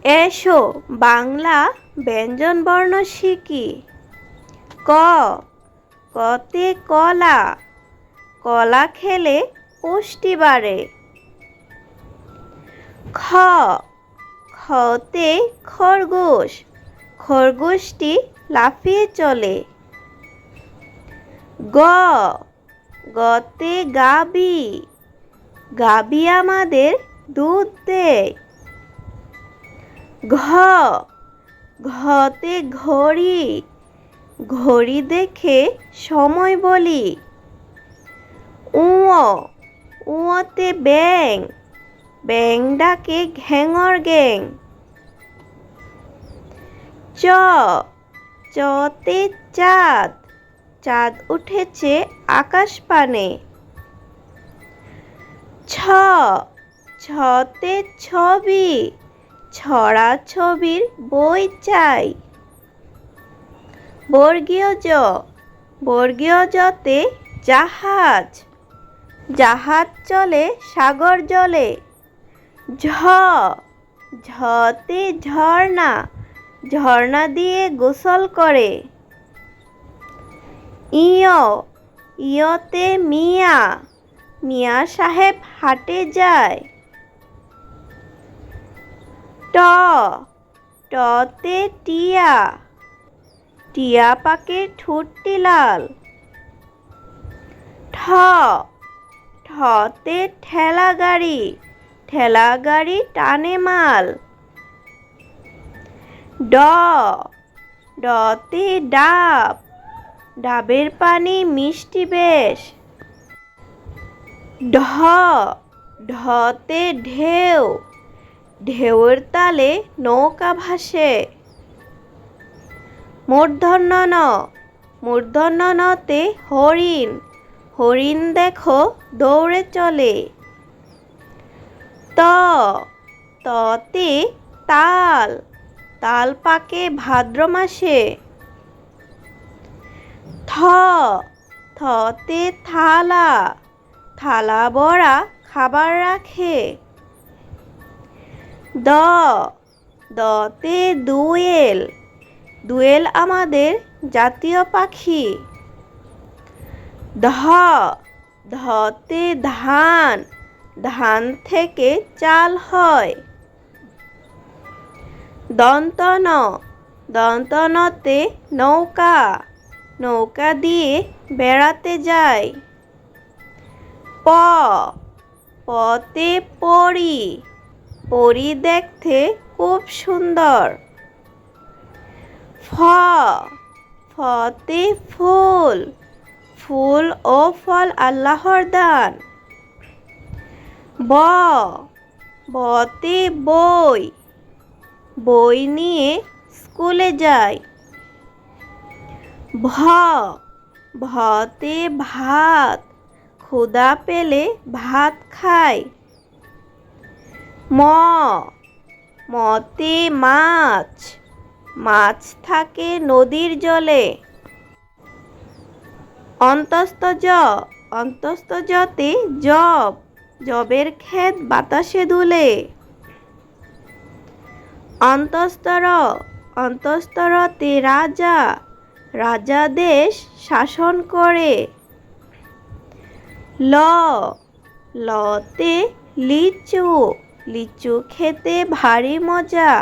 এসো বাংলা ব্যঞ্জনবর্ণ শিখি। ক, কতে কলা, কলা খেলে পুষ্টি বাড়ে। খ, খতে খরগোশ, খরগোশটি লাফিয়ে চলে। গ, গতে গাবি, গাবি আমাদের দুধ দেয়। ঘ, ঘতে ঘড়ি, ঘড়ি দেখে সময় বলি। উ, উতে ব্যাঙ, ব্যাঙ ডাকে ঘ্যাঙর গ্যাং। চ, চতে চাঁদ, চাঁদ উঠেছে আকাশ পানে। ছ, ছতে ছবি, ছড়া ছবির বই চাই। বর্গীয় জ, বর্গীয় জতে জাহাজ, জাহাজ চলে সাগর জলে। ঝ, ঝতে ঝর্ণা, ঝর্ণা দিয়ে গোসল করে। ইয়, ইয়তে মিয়া, মিয়া সাহেব হাটে যায়। ট, টতে টিয়া, টিয়া পাখির ঠোঁটটি লাল। ঠ, ঠতে ঠেলা গাড়ি, ঠেলা গাড়ি টানে মাল। ড, ডতে ডাব, ডাবের পানি মিষ্টি বেশ। ঢ, ঢতে ঢেউ, ঢেউয়ের তালে নৌকা ভাসে। মূর্ধন্য ন, মূর্ধন্য নতে হরিণ, হরিণ দেখো দৌড়ে চলে। ত, ততে তাল, তাল পাকে ভাদ্র মাসে। থ, থতে থালা, থালা ভরা খাবার রাখে। দ, দতে দোয়েল, দোয়েল আমাদের জাতীয় পাখি। ধ, ধতে ধান, ধান থেকে চাল হয়। দন্ত ন, দন্ত নতে নৌকা, নৌকা দিয়ে বেড়াতে যায়। প, পতে পরী, পরী দেখতে খুব সুন্দর। ফ, ফতে ফুল, ফুল ও ফল আল্লাহর দান। ব, বতে বই, বই নিয়ে স্কুলে যায়। ভ, ভতে ভাত, ক্ষুধা পেলে ভাত খায়। ম, মতে মাছ, মাছ থাকে নদীর জলে। অন্তস্থ জ, অন্তস্থ জতে জব, জবের ক্ষেত বাতাসে দুলে। অন্তস্থ র, অন্তস্থ রতে রাজা, রাজা দেশ শাসন করে। ল, লতে লিচু, লিচু খেতে ভারী মজা।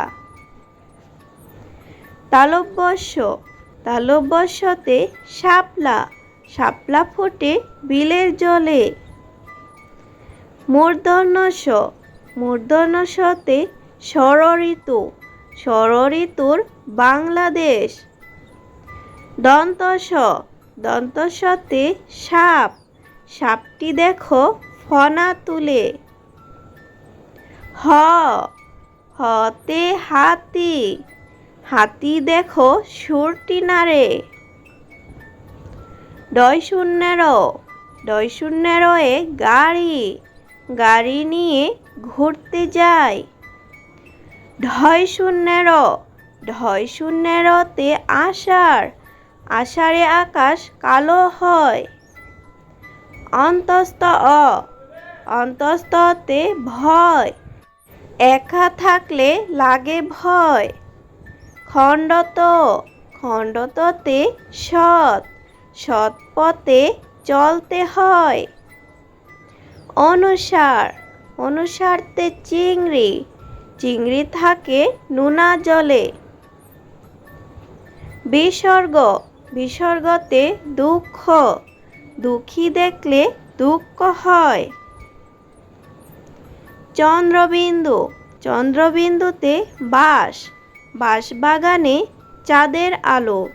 তালব্য শ, তালব্য শতে শাপলা, শাপলা ফোটে বিলের জলে। মূর্ধন্য ষ, মূর্ধন্য শতে ষড়ঋতু, ষড়ঋতুর বাংলাদেশ। দন্ত স, দন্ত সতে সাপ, সাপটি দেখো ফনা তুলে। হ, হতে হাতি, হাতি দেখো সুরটি নাড়ে। ডয় শূন্য র, ডয় শূন্য রয়ে গাড়ি, গাড়ি নিয়ে ঘুরতে যায়। ঢয় শূন্য র, ঢয় শূন্য রতে আষাঢ়, আষাঢ়ে আকাশ কালো হয়। অন্তস্থ অ, অন্তস্থতে ভয়, একা থাকলে লাগে ভয়। খণ্ডত, খণ্ডততে সৎ, সৎ পথে চলতে হয়। অনুসার, অনুসারতে চিংড়ি, চিংড়ি থাকে নোনা জলে। বিসর্গ, বিসর্গতে দুঃখ, দুঃখী দেখলে দুঃখ হয়। চন্দ্রবিন্দু, চন্দ্রবিন্দুতে বাঁশ, বাঁশবাগানে চাঁদের আলো।